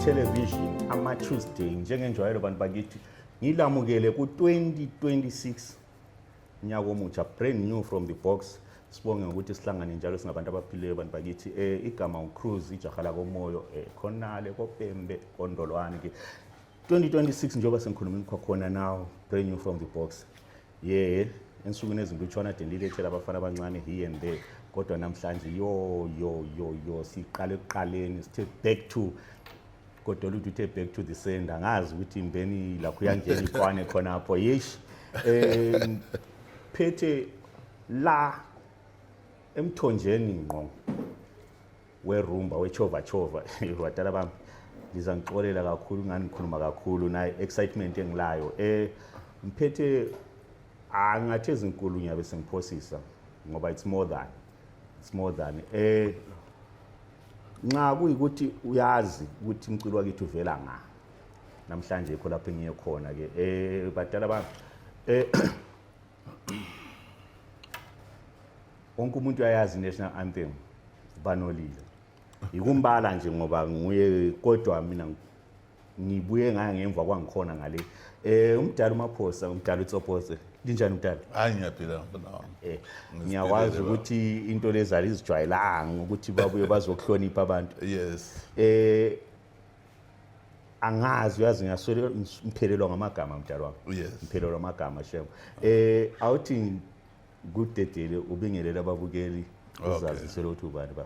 television ama-Tuesday njengenjwayelo bantu bakithi ngilamukele ku-2026 unyaka omutsha, brand new from the box. Sibonge ukuthi sihlangane njalo singabantu abaphileyo bantu bakithi. Igama uCruise ijaha la komoyo khonale kopembe kondolwane ke 2026 njengoba sengikhuluma khona now, brand new from the box. Ensukwini ezintutshwana delilethela abafana abancane here and there, kodwa namhlanje yo siqale ekuqaleni sithe back to kodwa uthe back to the sender. Ngazi ukuthi imbeni lapho yangena ikwane khonapho yish phethe la emthonjeni ngqo werumba wechova wadala bami liza ngixolela kakhulu ngani ngikhuluma kakhulu naye excitement engilayo mphethe angathi ezinkulu nyabe sengiphosisa ngoba it's more than nxa kuyikuthi uyazi ukuthi umculo wakithi uvela nga namhlanje ikho lapho engiye khona ke badala bami wonke umuntu uyayazi national anthem Banolile ikumbala nje ngoba nguye, kodwa mina ngibuye ngaya ngemva kwangikhona ngale umdala uMaphosa, umdala uTsopose. Linjani umdala? Hayi ngiyaphila nawo. Ngiyakwazi ukuthi into lezali izijwayelanga ukuthi babuye bazokuhlonipha abantu. Yes. Angazi uyazi ngiyaswele imphelelwa ngamagama mdala wami. Yes. Imphelelwa ngamagama shem. Awuthi good dedele ubingelela ababukeli uzazisela ukuthi ubani ba.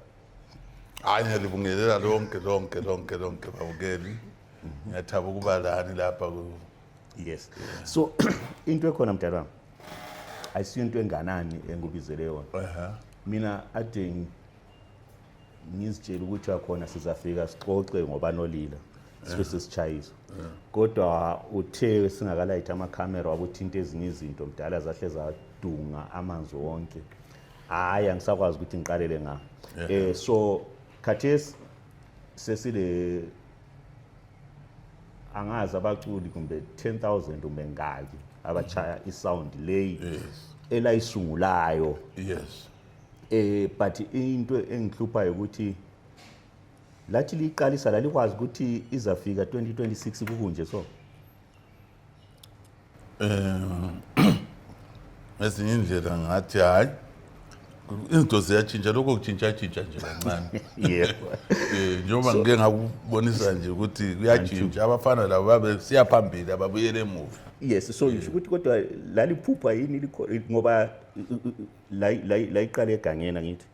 Hayi ngiyalibungelela lonke babukeli. Ngiyathaba ukuba lani lapha ku. Yes. So into ekhona mdala wami ayisiyo into enganani engubizele yona. Mina ade ngizitshela ukuthi akhona sizafika sixoxe ngoBanolile sibese sichayiso. Kodwa uthe singakalayitha amakhamera wakuthinta ezinye izinto mdala zahle zadunga amanzi wonke. Hayi angisakwazi ukuthi ngiqalele nga. So khathesi sesile angazi abaculi kumbe 10,000 umengaki abachaya isound lay elayisungulayo. Yes. But into engihluphayo ukuthi lathi liqalisa lalikwazi ukuthi izafika 2026 kukunje so. Ezinye indlela ngathi hayi izinto ziyatshintsha, lokho kutshintsha nje kancane. Yebo. Njengoba ngike ngakubonisa nje ukuthi kuyatshintsha, abafana labo babe siyaphambili ababuyele emuva. Yes, so yisho ukuthi kodwa laliphupha yini ngoba la iqale egangena ngithi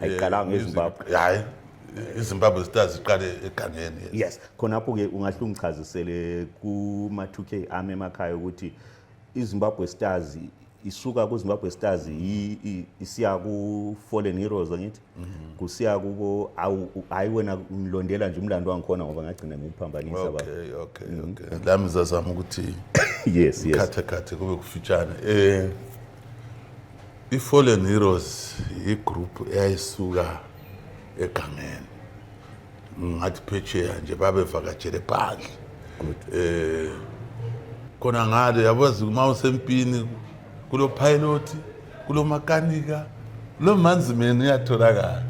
ayiqalanga eZimbabwe. Hayi iZimbabwe Stars iqale egangeni. Yes, khonapho ke ungahle ungichazisele kuma 2K ame emakhaya ukuthi iZimbabwe Stars isuka kuZimbabwe Stars isiya ku Fallen Heroes ngithi kusiya kubo ayiwena ngilondela nje umlando wangikhona ngoba ngagcina ngiphambanisa baba. Okay. Lami ngizazama ukuthi yes khathe kube kufitshane. iFallen Heroes igroup eyayisuka egangeni ngathi phetsheya nje babevakatshele phandle. Khona ngale yabazi uma usempini kulo pilot kulo makanika lo manzimeni uyatholakala.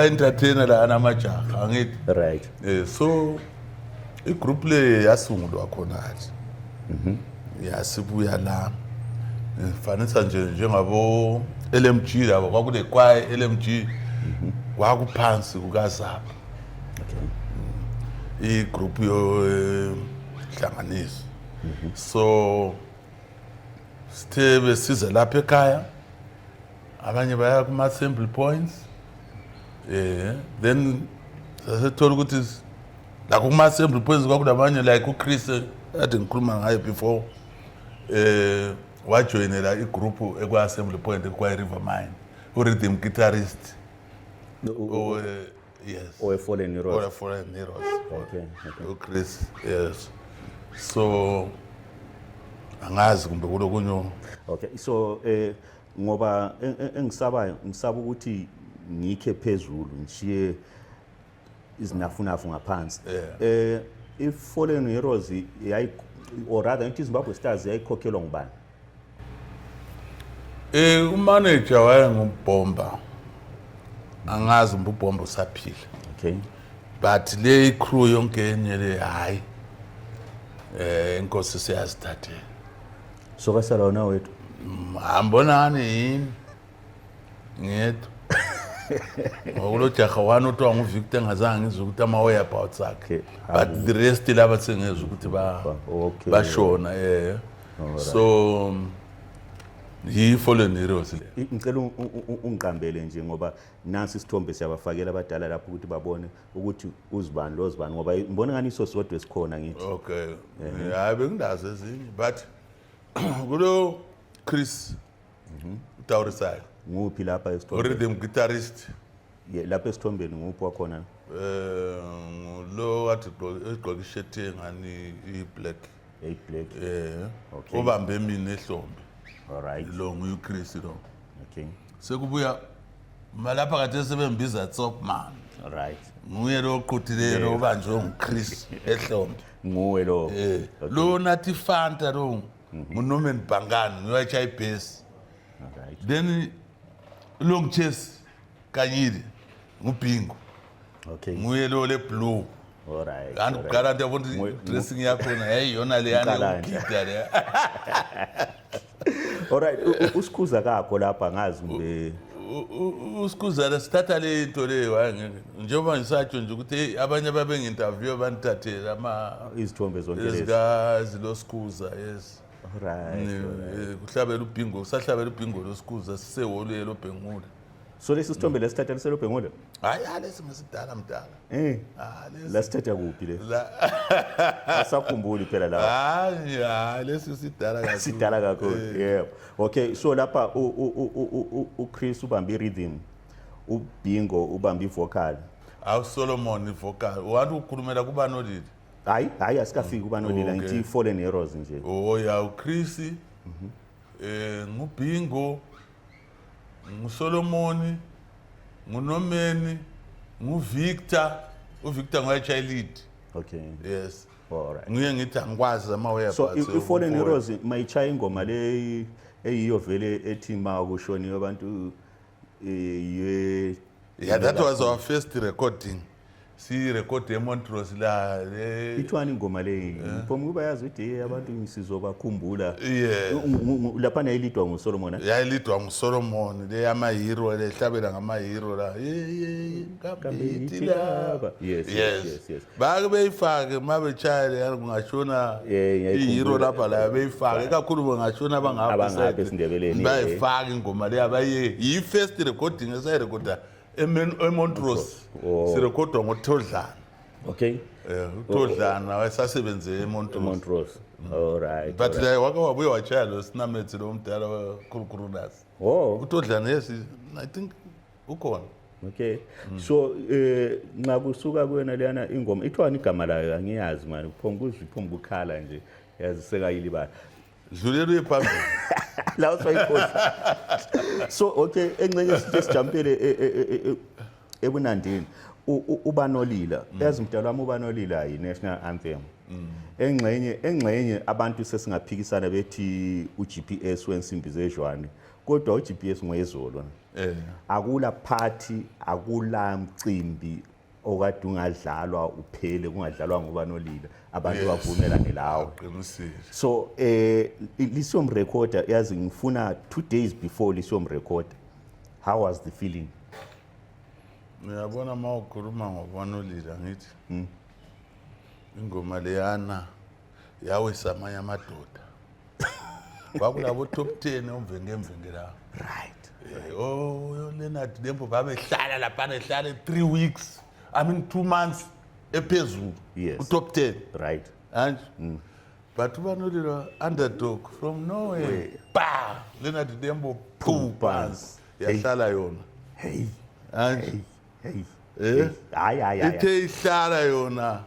Entertainer la anamajaha angithi right. So igroup le yasungulwa khona nje. Yasibuya la ngifanisa nje njengabo LMG labo kwakule kwaye LMG wakuphansi kukaZapa. Igroup yo hlanganiso. So sithe besiza lapha ekhaya abanye baya kuma assembly points. Then sasethola ukuthi la kuma assembly points kwakulabanye like uChris ade ngikhuluma ngaye before wajoinela igroup ekwa assembly point ekwa River Mine rhythm guitarist. Yes. Fallen Heroes. Okay. uChris. Yes. So angazi kumbe kulokunyo. Okay, so ngoba ngisaba ukuthi ngikhe phezulu ngishiye izinafunafu ngaphansi. iFallen Heroes or rather iZimbabwe Stars yayikhokhelwa ngubani? Umanager wayenguBomba. Angazi uBomba usaphila. Okay. but le crew yonke enye le hayi inkosi siyazithathela so kasala wona wethu hambonani yini ngedwa ngokulo jaha wani othiwa nguVictor engazange ngizwe ukuthi ama-whereabouts akhe but the rest laba sengezwe ukuthi bashona so yi-fallen heroes le ngicela ungiqambele nje ngoba nansi isithombe siyabafakela abadala lapho ukuthi babone ukuthi uzibani lo zibani ngoba ngibona ngani isosodwa esikhona ngithi okay hayi bengindazi ezinye but kulo Chris Taurisayo nguphi lapha esithombeni rhythm guitarist lapha esithombeni nguphi wakhona lo wathi egqoka ishirt engani i-black black okay ubambe mina ehlombe alright lo nguChris lo okay sekubuya malapha kade sebembiza top man alright nguye lo oqhuthile lo banjwe nguChris ehlombe nguwe lo lo nathi Fanta lo nguNorman Bangani ngoyacha bass alright then long chess Kanyile nguBingo okay nguye lo le blue alright and guarantee yabona dressing yakho na hey yona le yana ukita le alright usikhuza kakho lapha ngazi ngibe usikhuza la sithatha le into le njengoba ngisatsho nje ukuthi abanye babe nginterview banithathela ama izithombe zonke lezi izikazi lo sikhuza yes alright kuhlabela uBingo usahlabela uBingo lo sikhuza siseholo lo Bhengula so lesi sithombe lesithatha leselo Bhengula hayi lesi ngesidala mdala lesi lasithatha kuphi le asakhumbuli phela la hayi lesi sidala kakhulu sidala kakhulu yebo okay so lapha uChris ubamba i-rhythm uBingo ubamba i-vocal Solomon i-vocal wathi ukhulumela kuBanolile hayi asikafiki kuBanolile ngithi i-fallen heroes nje uChris nguBingo nguSolomon nguNomeni nguVictor uVictor ngoyachild okay yes alright nguye ngithi angikwazi ama-whereabouts so i-fallen heroes mayichaya ingoma le eyiyo vele ethi ma kushoniwe abantu yeah that was our first recording si-record eMontrose la ithwani ingoma le phoma kuba yazi ukuthi abantu sizobakhumbula yeah lapha nayilidwa nguSolomon yayilidwa nguSolomon le yama-hero le hlabela ngama-hero la kabethi laba yes bake beyifake uma betshaya le kungashona i-hero lapha la beyifake ekakhulu bengashona abangapha esindebeleni bayifake ingoma le abaye yi-first recording esayirekhoda eMontrose sirekhodwa ngoThodlana okay uThodlana wayesasebenze eMontrose alright but la wake wabuye wachaya lo sinamethi lo mdala waKhulukhulunas uThodlana yes I think ukhona okay so nxa kusuka kuwena leyana ingoma ithwani igama layo angiyazi manje phoma ukukhala nje yazi sekayilibala dlulele phambili la usayikhoza so okay engcenye sijampele ebunandini uBanolila yazi mdala wami uBanolila yi-national anthem engcenye abantu sesingaphikisana bethi uGPS wensimbi zezwane kodwa uGPS ngoyezolo akula party akula mcimbi okade ungadlalwa uphele kungadlalwa ngoBanolila abantu bavumelane lawo so lisiyomrekhoda yazi ngifuna 2 days before lisiyomrekhoda how was the feeling ngiyabona mawukhuluma ngoBanolila ngithi ingoma leyana yawisa amanye amadoda kwakulabo top 10 omvenge la right Leonard Dembo babehlala lapha ehlala 3 weeks I mean 2 months ephezulu top 10 right and but uBanolila underdog from nowhere Leonard Dembo pants yahlala yona hey and hayi ithe ihlala yona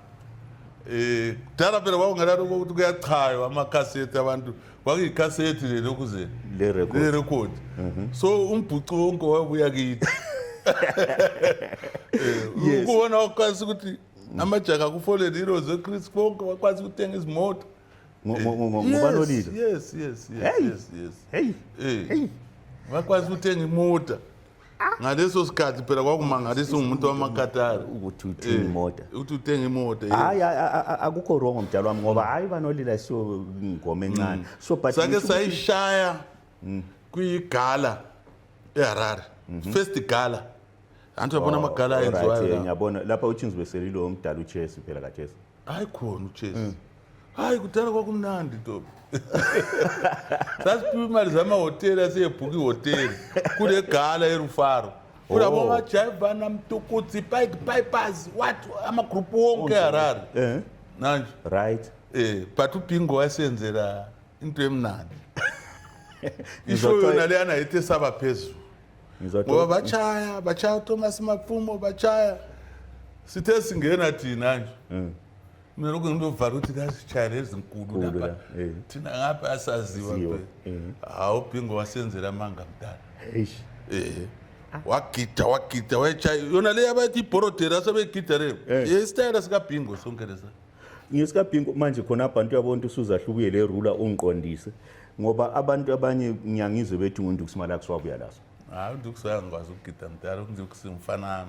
dala phela kwakungela ukuthi kuyachaywa amakhasethi abantu kwakuyikhasethi le lokuze le record so umbhuco wonke wabuya kithi ukubona wakwazi ukuthi amajaka ku-fallen heroes eChris bonke wakwazi ukuthenga izimoto ngoBanolila yes wakwazi ukuthenga imota ngaleso sikhathi phela kwakumangalisa umuntu wamakatari ukuthi uthenga imoto. ukuthi uthenga imoto Hayi akukho wrong mdala wami ngoba hayi banolila siyo ingoma encane. So but sake sayishaya kuyigala eHarare first gala antu yabona amagala ayenziwayo la ngiyabona lapha uChinzwe selilo omdala uChelsea phela kaChelsea. hayi khona uChelsea hayi kudala kwakumnandi Tobi sasiphiwa imali zamahhoteli aseyebhuka ihhoteli kule gala eRufaro kulabo majayiva namtukutsi bypass what amagroup wonke eHarare manje Right. but uBingo wasenzela into emnandi isho yona leyana ethe saba phezulu ngoba bachaya uThomas Mapfumo bachaya sithe singena thina nje mina lokho ngizovala ukuthi lasishaya lezinkulu lapha thina ngapha asaziwa phela hawu uBingo wasenzela amanga mdala wagida wayechaya yona le abathi iborodera sebegida le yesitayela sika Bingo sonke lesa Ngisika Bingo manje khona abantu yabona usuzahlukile le rula ungiqondise ngoba abantu abanye ngiyangizwe bethi uNdukusimala kuswabuya laso. hayi uNdukusimala ngikwazi ukugida mdala uNdukusimfana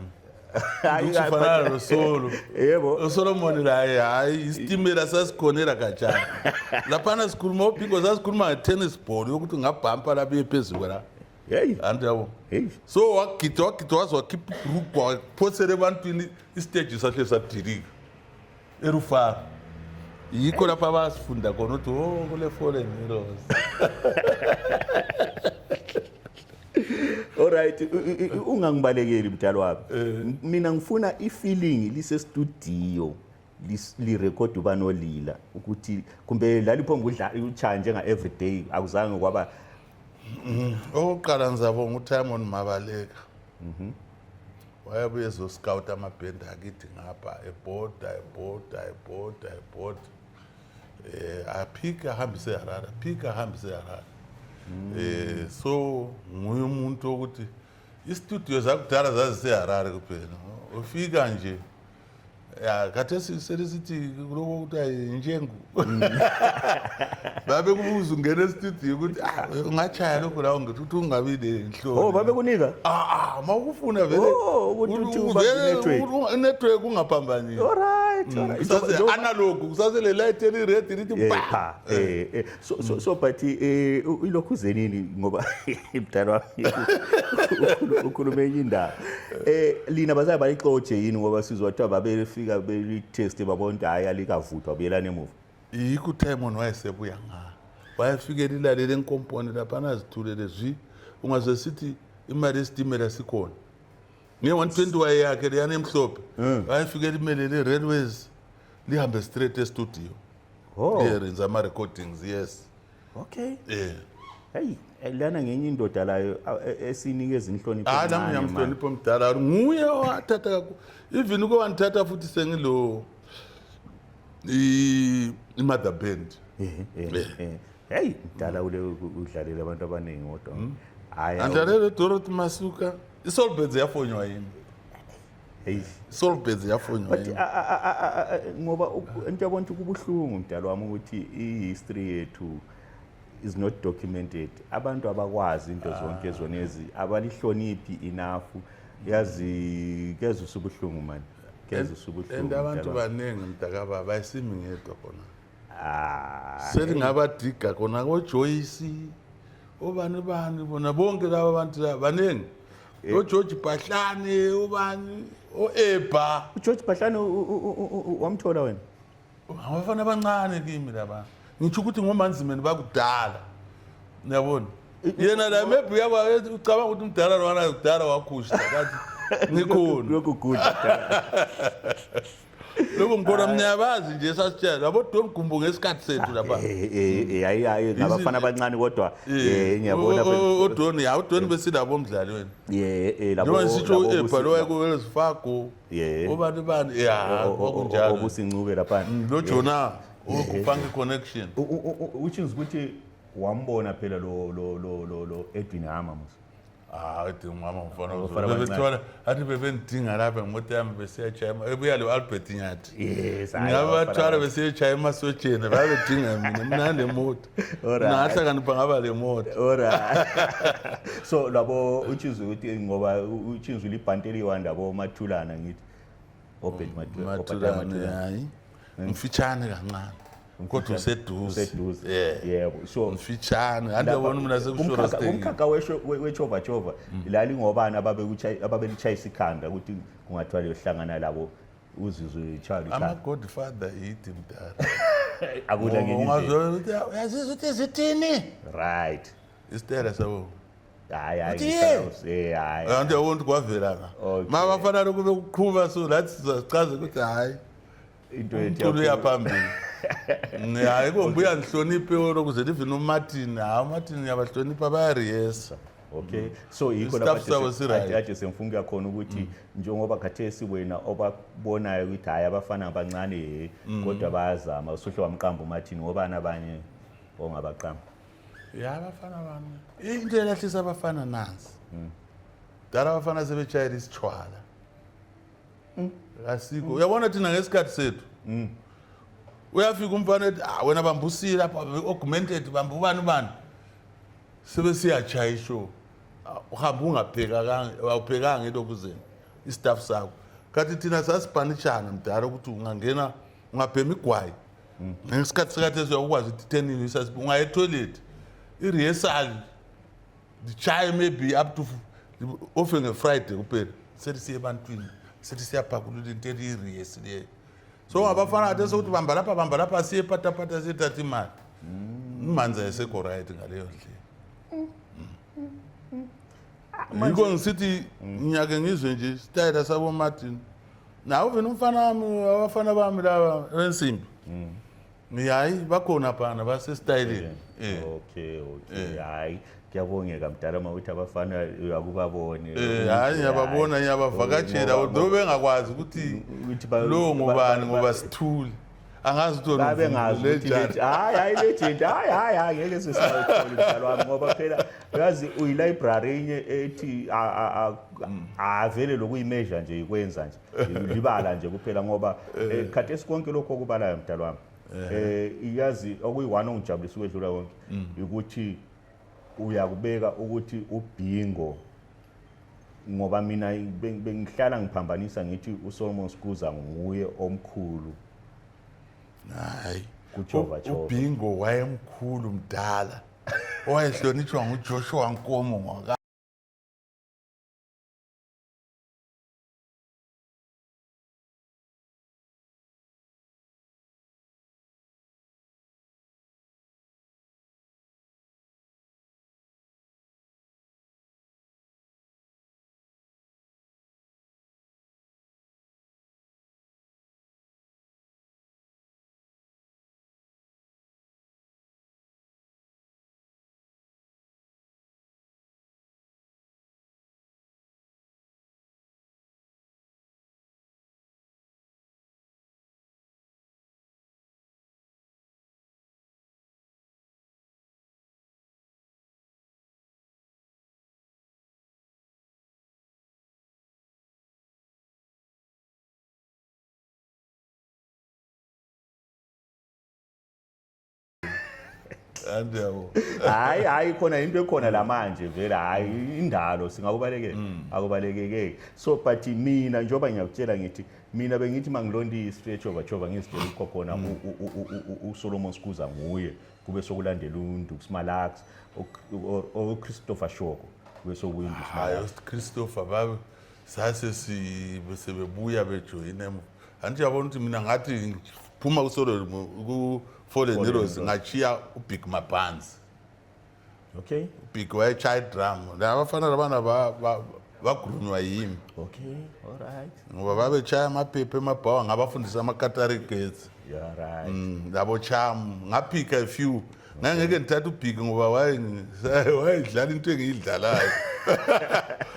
Ufanana noSolo. Yebo. uSolomon la hayi isitimela sasikhonela kanjani. Laphana sikhuluma uBingo sasikhuluma ngetennis ball yokuthi ngabhampa lapha ephezulu la. Hey. Andiyabo. Hey. So wagida wazokhipha igroup waphosele ebantwini istage sahle sadilika. Erufaro. Yikho lapha basifunda khona ukuthi kule Fallen Heroes. Alright, ungangibalekeli mdala wami. Mina ngifuna ifeeling lise studio li record ubanolila ukuthi kumbe lalipho ngudla uchaya njenga everyday akuzange kwaba oqala ngizabonga uTimon Mabaleka. Wayebuye zo scout amabhend akithi ngapha ebhoda aphika ahambise eHarare so nguye umuntu ukuthi istudio zakudala zaziseHarare kuphela ufika nje khathesi selisithi lokho ukuthi ayinjengu babe kubuza ungena estudio ukuthi ungachaya lokho la ngithi ungabile inhloko babe kunika mawukufuna vele network ungaphambani alright kusase analog kusase le light eli red lithi pa so but ilokhu zenini ngoba mdala wami ukhulume enye indaba lina bazabe bayixoje yini ngoba sizothiwa babefika belitest babona hayi alikavuthwa buyelana emuva yikho uTimon wayesebuya wayefikela ilalele enkomponi lapha nazithulele zwi ungaze sithi imali esitimela sikhona nge120 wayeyakhe leyana emhlophe wayefikela imelele railways lihambe straight estudio yenza ama recordings yes okay hey lana ngenye indoda layo esinikeza inhlonipho nami ngiyamhlonipha mdala nguye wathatha even uke wanthatha futhi sengilo iMother Band hey mdala ule udlalela abantu abaningi kodwa hayi andlalele Dorothy Masuka iSoulbeds yafonywa yini hey iSoulbeds yafonywa yini ngoba into yabona kubuhlungu mdala wami ukuthi ihistory yethu is not documented abantu abakwazi into zonke zonezi abalihloniphi enough yazi kezwe usubuhlungu man kezwe usubuhlungu abantu baningi mntakaba bayisimi ngedwa khona selingabadiga khona koJoyce obani bona bonke laba abantu laba baningi noGeorge Bahlane obani oEba uGeorge Bahlane wamthola wena abafana abancane kimi laba ngisho ukuthi ngomanzimeni bakudala uyabona yena la maybe uyaba ucabanga ukuthi umdala lwana udala wakhusha kathi ngikhona lokho good lokho ngikona mnyabazi nje sasitshela labo Domgumbu ngesikhathi sethu lapha hayi ngabafana abancane kodwa ngiyabona udoni besilabo umdlali wena labo noma sitho ebhalo wayekuwelesfago obani okunjalo obusincube lapha lo Jona uFunky Connection which is ukuthi wambona phela lo Edwin Hama musa Athi mama Abafana mfana bebethola athi bebendinga lapha ngemoto yami besiyachaya ebuya lo Albert Nyathi. Yes, Ngabathwala besiyachaya emasotsheni babedinga mina le moto. Nahla kanipha ngaba le moto. Alright. So labo uchizo ukuthi ngoba uchizo libhante liwanda bo Mathulana ngithi. Obed Mathulana hayi. Mfitshane kancane. Kodwa useduze. Yebo. So mfitshane andabona mina sekushora stage. Umkhakha wechova chova lali ngobani ababelichayisa ikhanda ukuthi kungathiwa lehlangana labo uzizwe Charlie. Ama Godfather yithi mdala. Akula ngenye. Ungazwe ukuthi uyazizwa ukuthi zithini? Right. Istela sabo. Hayi. Ande wonke kwavela la. Mabafana lokube ukuqhuma so lathi sizachaza ukuthi hayi into ethi yaphambili. Hayi kombuya nihloniphe ukuze livini uMartin, Martin yabahlonipha bayariyesa. Okay, so yikho lapha athi semfunga khona ukuthi njengoba khathesi wena obabonayo ukuthi hayi abafana abancane kodwa bayazama usohle wamqamba uMartin ngoba nabanye ongabaqamba. Ya abafana bami into elahlisa abafana nansi dala abafana sebechayela isithwala asikho uyabona thina ngesikhathi sethu uyafika umfana ethi wena bambusile lapha augmented bambubani sebesiyachaya ishow uhamba ungaphekanga awuphekanga into kuzeni istaff sakho kathi thina sasiphanishana mdala ukuthi ungangena ungabhema igwayi ngesikhathi sekathi uyakwazi ukuthi 10 minutes ungaya etoilet i-rehearsal dichaye maybe up to often a Friday kuphela sethi siye ebantwini sethi siyaphakulula into eli-rehearsal le so ngabafana ade sokuthi bamba lapha siye patapata sithatha imali imanza yasekho right ngaleyo ndlela yiko ngisithi nyake ngizwe nje style sabo Martin nawo vena umfana wami abafana bami laba ensimbi hayi bakhona phana base style okay hayi kuyabongeka mdala mawuthi abafana akubabone hayi yababona yabavakatshela kodwa bengakwazi ukuthi lo ngubani ngoba sithule angazi ukuthi babengazi ukuthi hayi legend hayi ngeke sisayithola umdlalo wami ngoba phela yazi uyi-library enye ethi avele lokuyimeasure nje ikwenza nje libala nje kuphela ngoba khathesi konke lokho okubalayo mdala wami iyazi okuyi-one ongijabulisa ukwedlula konke ukuthi uyakubeka ukuthi ubhingo ngoba mina bengihlala ngiphambanisa ngithi uSolomon Skuza nguye omkhulu hayi kuJova ubhingo wayemkhulu mdala owayehlonishwa nguJoshua Nkomo ngoba andiyabo hayi khona into ekhona la manje vela hayi indalo singakubalekela akubalekeke so but mina njoba ngiyakutshela ngithi mina bengithi mangilonda i-stretch over ngizitshela ukho khona uSolomon Skuza nguye kube sokulandela uNdux Malax Christopher Shoko kube sokuya uNdux Malax Christopher babe sase sebebuya bejoyina anti yabona ukuthi mina ngathi phuma kusolo ku Fallen Heroes ngachiya uBig Mapanzi okay Big way child drum labafana labana bagrunywa yimi okay all right ngoba babechaya amaphepha emabhawa ngabafundisa amakatarigates yeah right labo cham ngaphika a few ngeke ngithatha uBig ngoba wayedlala into engiyidlalayo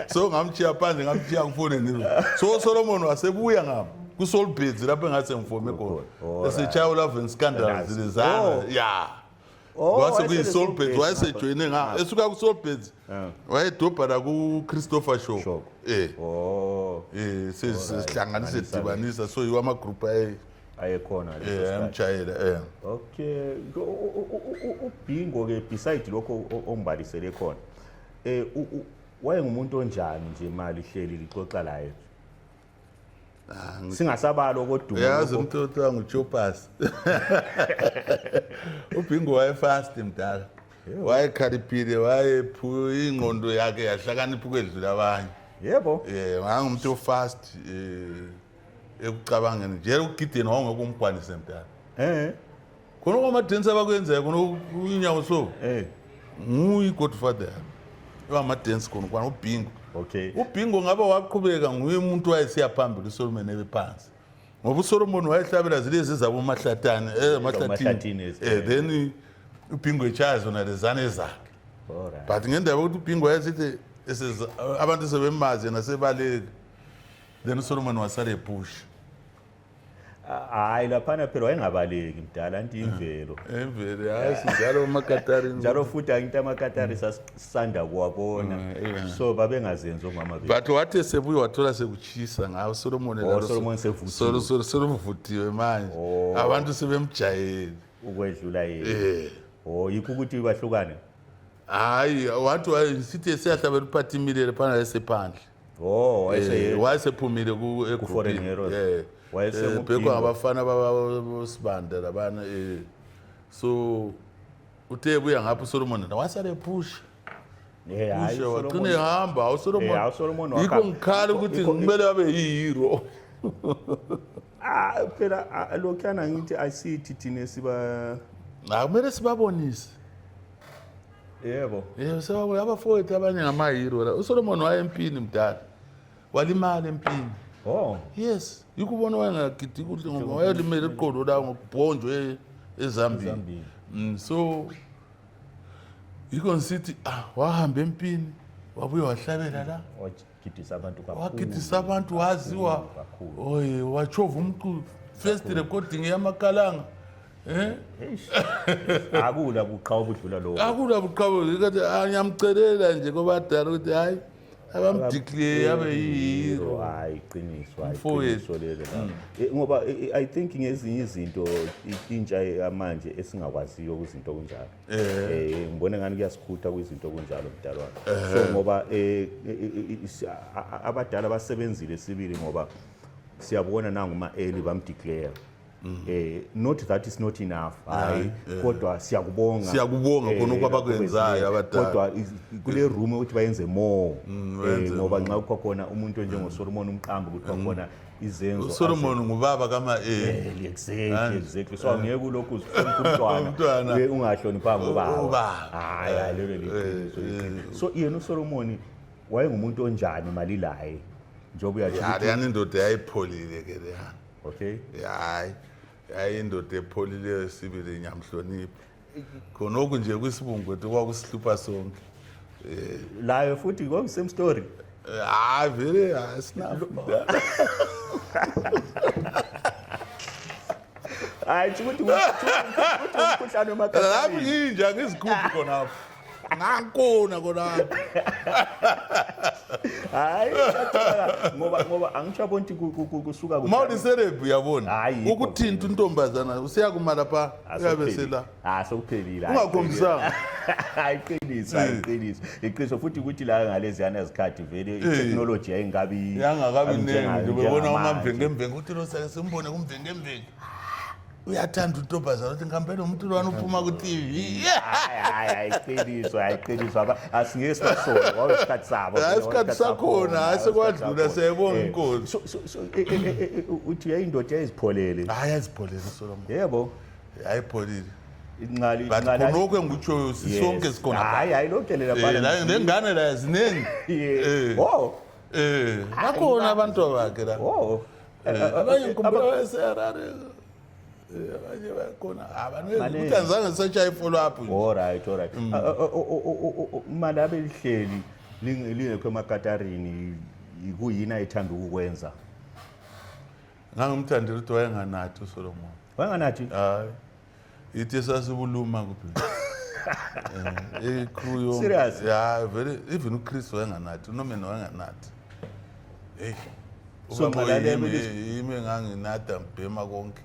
so ngamchiya phandle ngamchiya kuFallen Heroes so Solomon wasebuya ngami kuSoulbeds lapho engase ngifome khona esechaya uLove and Scandals lezana yeah Kwase kuyi-Soulbirds wayesejoyine nga esuka ku-Soulbirds wayedobha la ku-Christopher Show. Sihlanganise sidibanisa so yiwo amagroup ayekhona amtshayela. Okay, uBingo ke beside lokho ombalisele khona wayengumuntu onjani nje imali ihleli lixoxa laye singasabalo kodwa yazi umuntu othiwa nguJopas uBingo wayefast mdala wayekhalipile ingqondo yakhe yahlakanipha ukwedlula abanye yebo wangumuntu ofast ekucabangeni nje ukugideni wawungeke umgwanise mdala khona kwamadensi abakwenzeka khona unyawo so nguyi-godfather wamadensi khona kwana uBingo. Okay. uBingo ngabe waqhubeka nguye umuntu wayesiya phambili uSolomon ebephansi ngoba uSolomon wayehlabela zilezi zabo amahlatane amahlathini then uBingo echaya zona lezane zakhe. Alright. But ngendaba ukuthi uBingo wayesithi abantu sebemazi nasebaleki then uSolomon wasale epush. Hayi laphana phela wayengabaleki mdala anti imvelo. Imvelo hayi sinjalo amakatari. Njalo futhi angithi amakatari sasanda kuwabona. So babengazenzi omama bethu. But wathi sebuye wathola sekuchisa ngawo Solomon la. Solomon sevuthiwe. Solomon manje. Abantu sebemjayeli ukwedlula yena. Yikho ukuthi bahlukane. Hayi wathi wayesithi siyahlabela uphathi imilele phana esephandle. Wayesephumile ku foreign heroes. Wayesemubhekwa ngabafana babasibanda labana so uthe buya ngapha uSolomon wasale push. Hayi waqine hamba uSolomon yikho ngikhala ukuthi kumele babe yihero. Phela lokhana ngithi asithi thina siba kumele sibabonise. Yebo. Sebabona abafowethu abanye ngama-hero la. uSolomon wayempini mdala walimala empini. Yes, yikubona wayengagidi kuhle ngoba wayelimele iqolo la ngokubhonjwe eZambia. So yikho nsithi wahamba empini wabuye wahlabela la wagidisa abantu waziwa wachova umculo first recording yamakalanga. Akula buqhawe budlula lokho. Akula buqhawe ukuthi ngiyamcelela nje kobadala ukuthi hayi abamdeclare abe yihero. Hayi iqiniso lelo la. Ngoba I think ngezinye izinto intsha manje esingakwaziyo kuzinto kunjalo. Ngibona ngani kuyasikhutha kwizinto kunjalo mdala wami. So ngoba abadala basebenzile sibili ngoba siyabona nanguma early bamdeclare. Not that is not enough. Kodwa siyakubonga khona okwabakwenzayo abadala. Kodwa kule room ukuthi bayenze more. Ngoba nxa ukho khona umuntu njengoSolomon umqambi ukuthi khona izenzo. uSolomon ngubaba kama exactly. So ngeke kulokhu umntwana ungahloniphanga ubaba. Hayi lelo liqiniso. So yena uSolomon wayengumuntu onjani imali laye njengoba uyathi yani indoda yayipholile ke le. Okay. Hayi indoda epholile sibili nyamhlonipha. Khonoko nje kwisibungu ethi kwakusihlupha sonke. Layo futhi same story. Vele asinafu. Hayi ukuthi umkhuhlane wemakhaza. Lapho yinja ngizigubhu khonapho. Ngankona khonapho. Hayi ngoba angichabona ukuthi kusuka ukuthi mawuli celeb uyabona ukuthinta untombazana usiyakumala lapha uyabesela sokuphelile ungakhombisanga. Iqiniso futhi ukuthi la ngalezi yana izikhathi vele itechnology yayingakabi nje bebona umamvenge ukuthi lo sake simbone kumvenge uyathanda untombazana uthi ngihambele umuntu lwana uphuma ku TV. Iqiniso asingeke sibasole wayesikhathi sabo. Isikhathi sakhona asekwadlula siyabonga inkosi. So uthi yayindoda yazipholele. Yazipholele uSolomon. Yebo. Yayipholile. Inqali khonoko engikutshoyo sisonke sikhona. Hayi lokhelela bhala. Nengane la ziningi. Bakhona abantu abakhe la. Abanye ngikhumbula eseRare. Abanye bakhona ukuthi azange setsha follow up. Alright. Imali abelihleli lingekho emakatarini ikuyina ayithanda ukukwenza. Ngangumthandela ukuthi wayenganathi uSolomon. Wayenganathi? Hayi. Ithi sasibuluma kuphela. Crew Serious? yeah, very even Chris wayenganathi uNomena wayenganathi hey So Malalebe yimi nganginatha mbhema konke.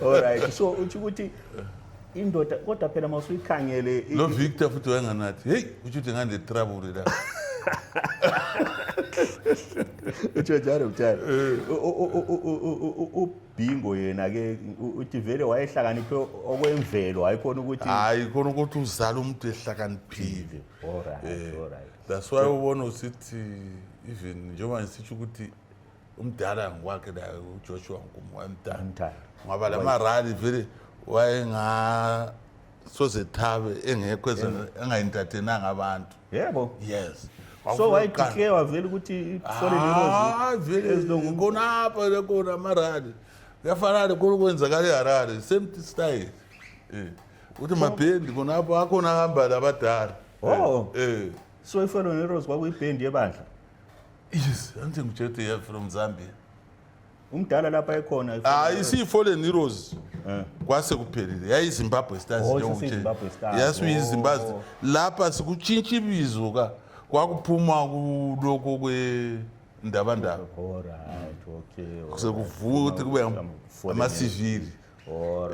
All right, so uthi ukuthi indoda kodwa phela mawusuyikhangele Lo Victor futhi wayenganathi hey uthi ngande trouble la. Utshejare utshare ubhingo yena ke uthi vele wayehlakaniphe okwemvelo hayikhona ukuthi Hayi khona ukuthi uzala umuntu ehlakaniphile. all right That's why ubona usithi even njengoba ngisitsho ukuthi umdala ngokwakhe la uJoshua Nkumu wamdala. umntana Ngoba lama rally vele wayenga soze thabe engekho engayintathenanga abantu. yebo Yes. so wayideclare wavela ukuthi Fallen Heroes vele konapha lekona amarali kuyafanana khona kwenzakala eHarare same style uthi mabhendi konapha akhona hamba labadala so iFallen Heroes kwakuyibhendi yebandla yes angithi ngijete from Zambia umdala lapha ekhona isiFallen Heroes kwase kuphelile yayi Zimbabwe Stars Zimbabwe Stars yasuyi Zimbabwe lapha sikutshintsha ibizo ka kwakuphuma kuloko kwendabandaba all right okay sekuvuka kube ama-civil all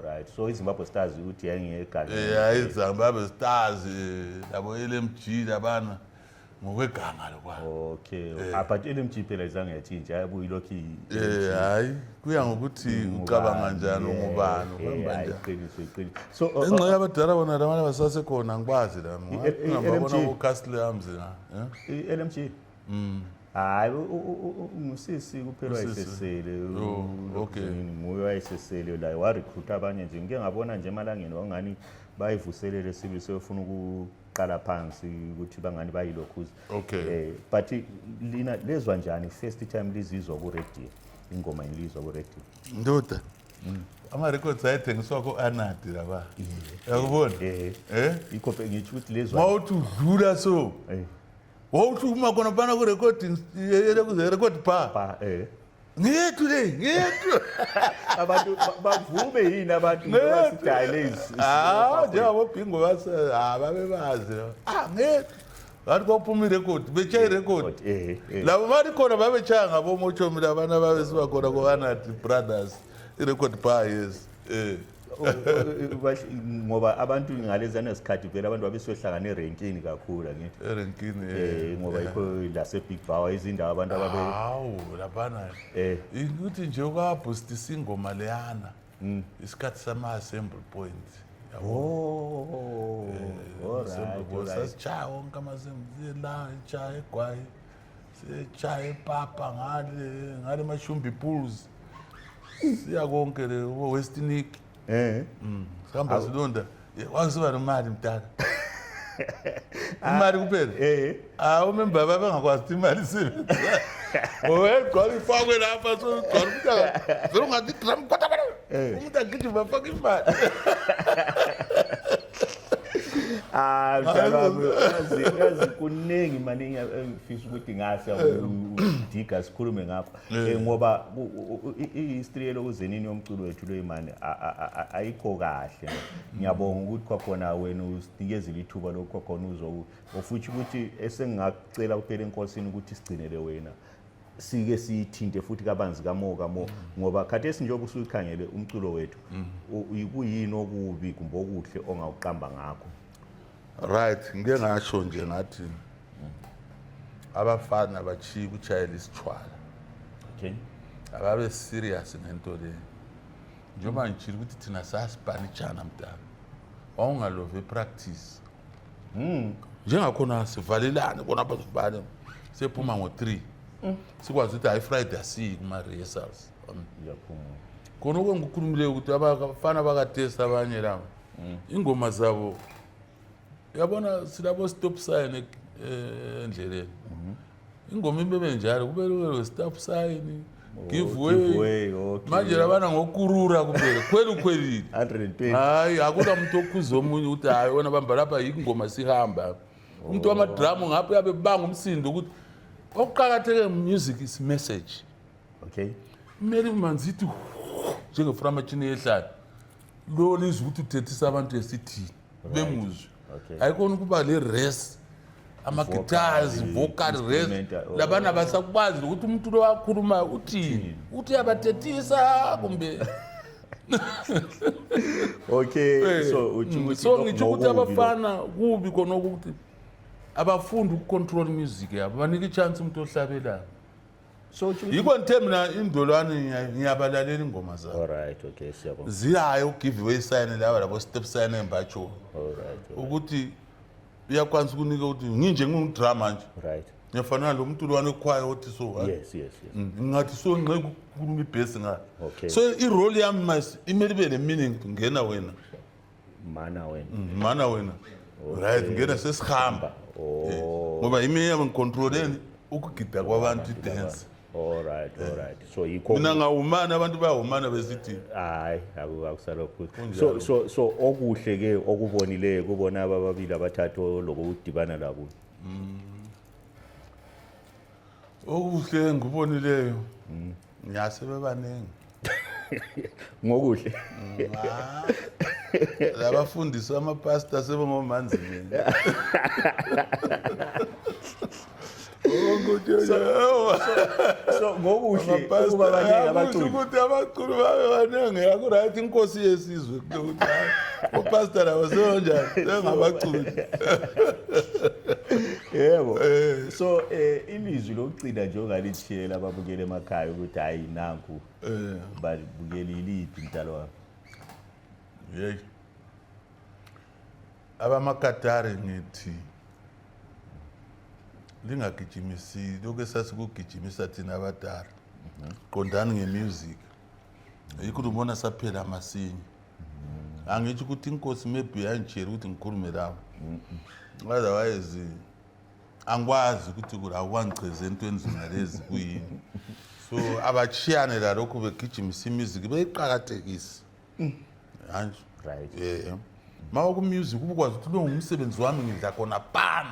right so iZimbabwe Stars uthi yayingegama iZimbabwe Stars labo LMG labana ngokwegama lokwayo okay but LMG phela izange yatshintsha yabuya ilokhu hayi kuya ngokuthi ucabanga njani ngubani hayi iqiniso so engxenye abadala bona labana basasekhona ngibazi la ngabona uCastle Arms LMG hayi ngusisi kuphela wayesesele okay nguye wayesesele la wa recruit abanye nje ngike ngabona nje emalangeni wangani bayivuselele sibe sefuna ukuqala phansi ukuthi bangani bayilokhuzi okay but lina lezwa njani first time lizizwa ku radio ingoma ilizwa ku radio ndoda ama-records ayethengiswa ko-Anadi laba yakubona ikho ngithi ukuthi lezwa mawuthi udlula so wawuthi uma khona phana ku-recording record bar ngethu le ngethu abantu bavume yini abantu ngoba sidayile njengabobhingo babebazi ngethu ngathi kwaphuma irekhodi betshaye irekhodi labo bathi khona babetshaya ngabomotshomi labana ababesiba khona ko-Anadi Brothers irekhodi bar yes ngoba abantu ngalezana sikhathi vele abantu babesohlangana erenkini kakhulu ngithi erenkini ngoba ikho la se Big Bower izindawo abantu ababe lapana ukuthi nje kwabhoostisa ingoma leyana isikhathi sama-assembly point sasitshaya wonke ama-assembly la etshaya egwayi sitshaya epapa ngale Mashumbi Pools siya konke le Westinic sihamba silonda kwakusiba nemali mdala imali kuphela umemba babengakwazi ukuthi imali isebenza wegcwala ifakwe lapha sogcwala umntaka vele ungathi gram kodwa umuntu agijima afake imali yazi kuningi maningi engifisa ukuthi ngase udiga sikhulume ngapha ngoba ihistory lokuzenini yomculo wethu loyimani ayikho kahle ngiyabonga ukuthi kwakhona wena usinikeze ithuba lokho kwakhona uzofuthi ukuthi esengingacela kuphela enkosini ukuthi sigcinele wena sike sithinte futhi kabanzi kamo ngoba khathesi njengoba usuyikhangele umculo wethu ikuyini okubi kumbe okuhle ongawuqamba ngakho right ngike ngasho nje ngathi abafana bachiya ukuchayela isithwala okay ababe serious ngento le njengoba ngitshila ukuthi thina sasibhanijana mntana wawungalove practice njengakhona sivalelane kona apha sibhale sephuma ngo3 sikwazi ukuthi hayi Friday asiyi kuma rehearsals khona okwengikhulumile ukuthi abafana bakatest abanye labo ingoma zabo yabona silabo stop sign endleleni ingoma ibe njalo kubelwe stop sign give way manje labana ngokurura kuphela kweli 120 hayi akula umuntu okhuza omunye ukuthi hayi wona bamba lapha ingoma sihamba umuntu wamadrum ngapha yabe banga umsindo ukuthi okuqhakatheke music is message okay kumele manzithi njengeframachini yehlala lo nizwe ukuthi uthethisa abantu esithini bemuzwe Okay. ayikhona ukuba le res ama-guitars vocal res instrumental, labana basakwazi ukuthi umuntu lo wakhuluma uthini uthi yabathethisa kumbe Okay, so uthi ukuthi so ngitsho ukuthi ngokubi lo- abafana kubi khona ukuthi abafundi ukucontrol music yabo banika ichance umuntu ohlabelayo so uthi yikho ngithe mina indolwane ngiyabalalela ingoma zabo alright, okay, siyabonga. ziyayo ugiveaway sign labo step sign embatsho Alright, ukuthi uyakwanisa ukunika ukuthi nginje ngumdrama nje right. ngiyafanana lo muntu lwane ekhwaya othi so Yes, yes, yes. ngathi so ngeke ukukhuluma ibhesi ngayo Okay. so irole yami mas imele ibe le meaning ngena wena Mana wena. mana wena right ngena sesihamba Oh. ngoba imi yami ngicontroleni ukugida kwabantu idance Alright, alright. So yikho mina ngawumana abantu bayawumana besithi hayi akusalokho. So okuhle ke okubonileyo kubona ababili abathathu lokho udibana labo. okuhle ngubonileyo ngiyase bebaningi Ngokuhle. labafundisi amapastor sebengomanzi So ngokuhle ukuba baningi abaculi. ukuthi abaculi babe baningi yakuright inkosi yesizwe ukuthi upastor labo senjani sengabaculi Yebo. So ilizwi lokugcina nje ongalithiyela ababukele emakhaya ukuthi hayi nanku babukele iliphi intalo wabo. hey abamakatari ngithi lingagijimisi lokho esasikugijimisa thina abadala qondani ngemusic yikho ubona saphela amasinye angitsho ukuthi inkosi maybe yanjela ukuthi ngikhulume lawo otherwise angikwazi ukuthi akwangicheze entweni zingalezi kuyini so abachiyane la lokho begijimisa imusic beyiqakathekisa manje Right. mawa kumusic ubukwazi ukuthi lo ngumsebenzi wami ngidla khona bam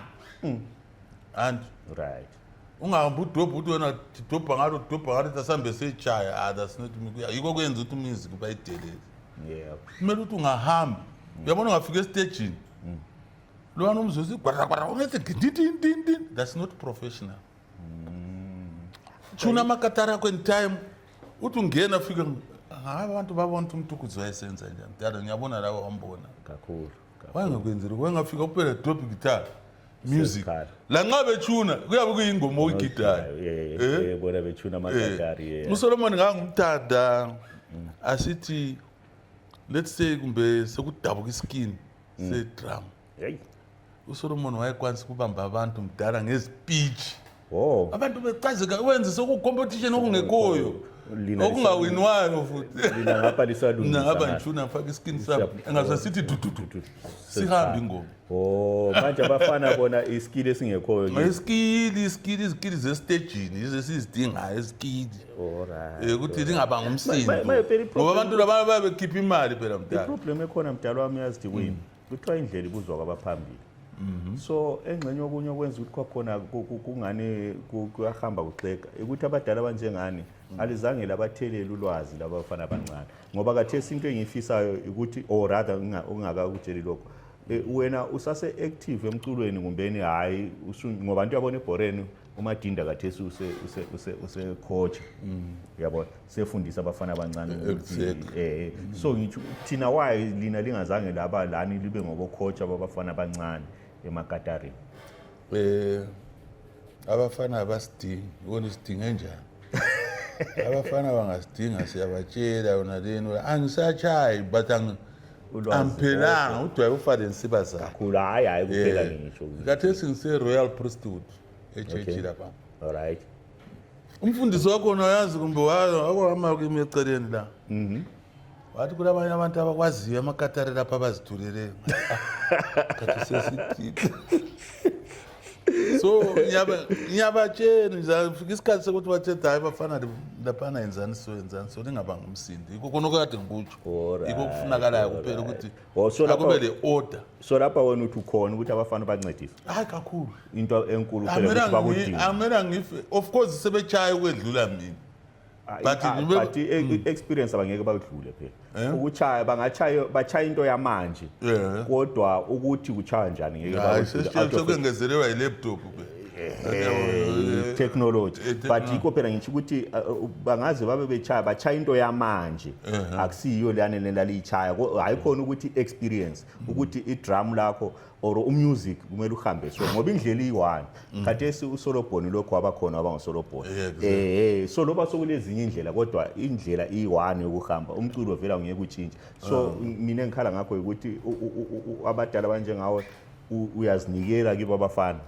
and Right. ungahambi udobha uthi wena dobha ngalo tasambe sechaya that's not me yiko kwenza ukuthi umusic bayidelele Yeah. kumele ukuthi ungahamba uyabona ungafika estagini lo wena umzuzu gwadagwada ungathi din that's not professional tshuna amakatara akho in time uthi ungena fika abantu babona ukuthi umuntu ukuziwayesenza njani dada ngiyabona lawo wambona Kakhulu. wayengakwenzeli wayengafika kuphela drop guitar music Sesikhala. la nxa betshuna kuyabe kuyingoma oyigitayo Yeah, bona bethuna amakatari yeah. uSolomon ngangumthanda asithi let's say kumbe sekudabuka iskin se-drum Hey. uSolomon wayekwanisa ukubamba abantu mdala ngespeech Oh. abantu becazeka wenze sokucompetition okungekhoyo okungawinwayo futhi Lina ngapha lisalungisa. ngaba ngishuna ngifaka iskin sabo engasasithi dududu sihambe ingoma Oh, manje abafana bona iskill esingekhoyo ke. iskili zesitejini izesizidingayo iskili Alright. ukuthi lingaba ngumsindo phela ngoba abantu laba babekhipha imali phela mdala Problem ekhona mdala wami yazi kuyini. Kuthiwa indlela ibuzwa kwabaphambili. So engxenye okunye okwenza ukuthi kwakhona kungane kuyahamba kuxega ukuthi abadala abanjengani alizange labathelele ulwazi labafana abancane ngoba kathesi into engiyifisayo ukuthi or rather ungakakutsheli lokho wena usase active emculweni kumbeni hayi ngoba into yabona eBoreni uMadinda kathesi use coach uyabona sefundisa abafana abancane ukuthi so ngithi thina why lina lingazange laba lani libe ngobo coach abafana abancane emakatari abafana abasidingi ubona isidinge njani abafana bangasidinga siyabatshela yona leni angisachayi but amphelanga udwaye ufale nsiba zakho khulu hayi kuphela ngisho kathesi ngise-royal priesthood echechi lapha alright umfundisi wakhona yazi kumbe wakwahamba kimi eceleni la wathi kulabanye abantu abakwaziyo amakatari lapha abazithuleleyo kathi sesithi so ngiyabatshela ngizafika isikhathi sokuthi bathetha hayi bafana laphana yenzani so lingaba ngumsindi yikho khona okade ngikutsho yikho kufunakalayo kuphela ukuthi akube le order so lapha wena uthi ukhona ukuthi abafana bancedise hayi kakhulu into enkulu phela ukuthi bakudinga amela ngife of course sebechaya ukwedlula mina But experience abangeke bawudlule phela ukuchaya bachaya into yamanje kodwa ukuthi kuchaya njani ngeke bawudlule sokungezelelwa ilaptop technology but yikho phela ngithi ukuthi bangaze babe bachaya into yamanje akusiyo lana lelichaya hayi khona ukuthi experience ukuthi idrum lakho or umusic kumele uhambe so ngoba indlela iyi-1 khathesi uSolobhoni lokho abakhona abangoSolobhoni so loba sokulezinye indlela kodwa indlela iyi-1 yokuhamba umculo vela ngeke utshintshe so mina ngikhala ngakho ukuthi abadala abanjengawe uyazinikela kibo abafana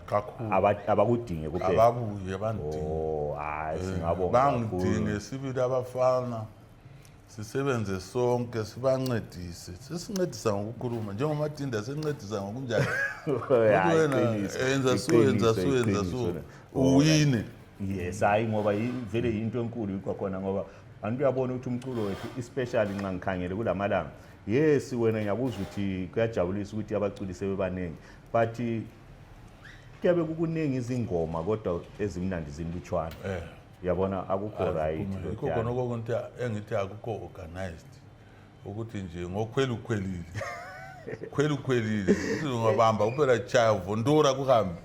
abakudinge kuphela ababuye bandinge hayi singabonga bangidinge sibili abafana sisebenze sonke sibancedise sesincedisa ngokukhuluma njengoMatinda sincedisa ngokunjani wena enza so uwine yes hayi ngoba vele into enkulu yikho khona ngoba antu uyabona ukuthi umculo wethu especially nxa ngikhangele kulamalanga yes wena ngiyabuza ukuthi kuyajabulisa ukuthi abaculi sebebaningi but kuyabe kukuningi izingoma kodwa ezimnandi zimlutshwana uyabona akukho right lokho khona konke engithi akukho organized ukuthi nje ngokhwela ukhwelile uzongabamba uphela chaya uvondora kuhambe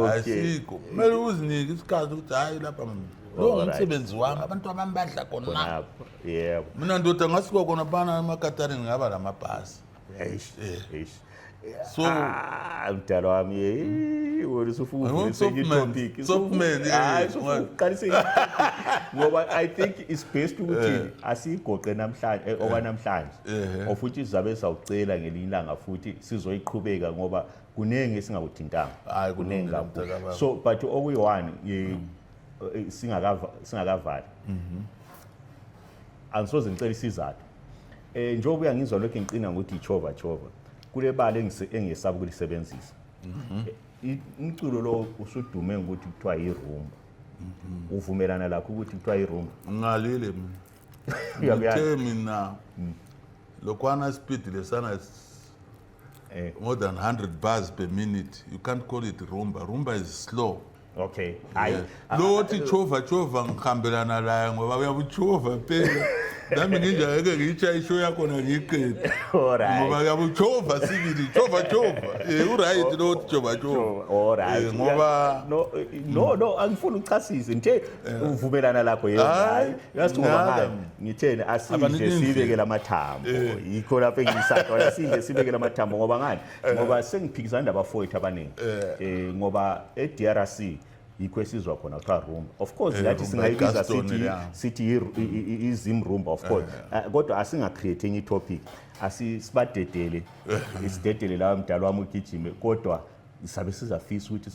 asikho kumele uzinike isikhathi ukuthi hayi lapha lo umsebenzi wami abantu abambadla khona yebo mina ndoda ngasiko khona bana emakatari ngaba lamabhasi so mdala wami wena usufuna senye topic ngoba I think it's best ukuthi asigoqe namhlanje okwanamhlanje ofuthi sizabe sawucela ngelinye ilanga futhi sizoyiqhubeka ngoba kunenge singakuthintanga kunenge kakhulu so but okuyi-1 singakavali angisoze ngicela isizathu njengoba uyangizwa lokho ngiqina ngokuthi ichova kule bali engisaba ukulisebenzisa umculo lo usudume ngokuthi kuthiwa yirumba uvumelana lakho ukuthi kuthiwa yirumba ngalile mina ngithe mina lokwana speed lesana more than 100 bars per minute you can't call it rumba is slow okay lothi chova ngihambelana la ngoba uyabuchova phela nami nginjake ngiyicha ishow yakho na ngiqede ngoba uyabuchova sibili chova right lothi chova alright ngoba no angifuni uchasise nje uvumelana lakho hayi uyasithoba ngithene asinde sibeke lamathambo yikho lapho engisakho asinde sibeke lamathambo ngoba ngani ngoba sengiphikisana nabafowethu abaningi ngoba eDRC yikho esizwa khona kuthiwa rumba of course lathi singayibiza sithi izimrumba of course kodwa asingacreate enye topic asibadedele isidedele lawo mdala wami ugijime kodwa isabe sizafisa ukuthi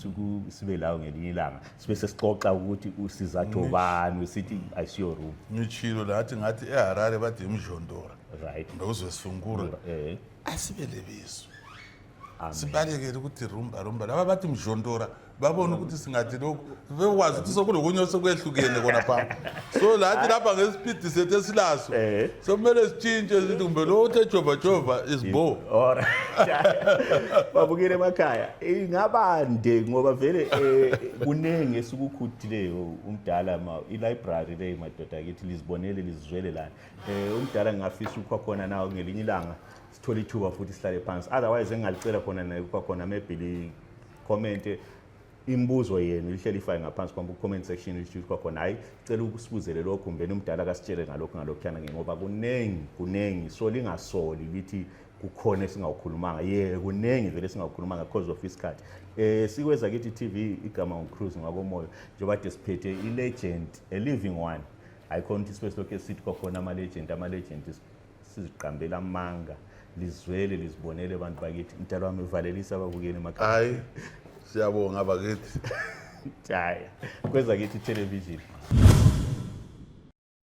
sibe lawo ngelinye ilanga sibe sesixoxa ukuthi usizathu bani sithi ayisiyo rumba ngitshilo lathi ngathi eHarare bathi imjondora right ndozwesungura asibele bizo sibalekele ukuthi rumba laba bathi mjondora babona ukuthi singathi lokho bekwazi ukuthi sokulokunye osokwehlukene kona pha so lathi lapha ngespeed sethu esilaso so kumele sitshintshe sithi kumbe lo uthe jova is bo babukile emakhaya ingabande ngoba vele kunenge esikukhuthileyo umdala i-library le madoda kithi lizibonele lizizwele lana umdala ngingafisa ukho khona nawo ngelinye ilanga sithola ithuba futhi sihlale phansi otherwise engalicela khona nekho khona maybe li comment imbuzo yenu lihleli ifake ngaphansi kwamba comment section lithi khona hayi cela ukusibuzele lokho kumbe umdala kasitshele ngalokho yana ngoba kunengi so lingasoli lithi kukhona esingawukhulumanga kunengi vele singawukhulumanga because of isikhathi sikweza kithi TV igama uCruise ngakomoyo njengoba desiphethe ilegend a living one ayikhona ukuthi space lokho esithi khona ama-legend siziqambela amanga lizwele lizibonele abantu bakithi mdala wami uvalelisa ababukeli emakhaya hayi siyabonga bakithi hayi kweza kithi television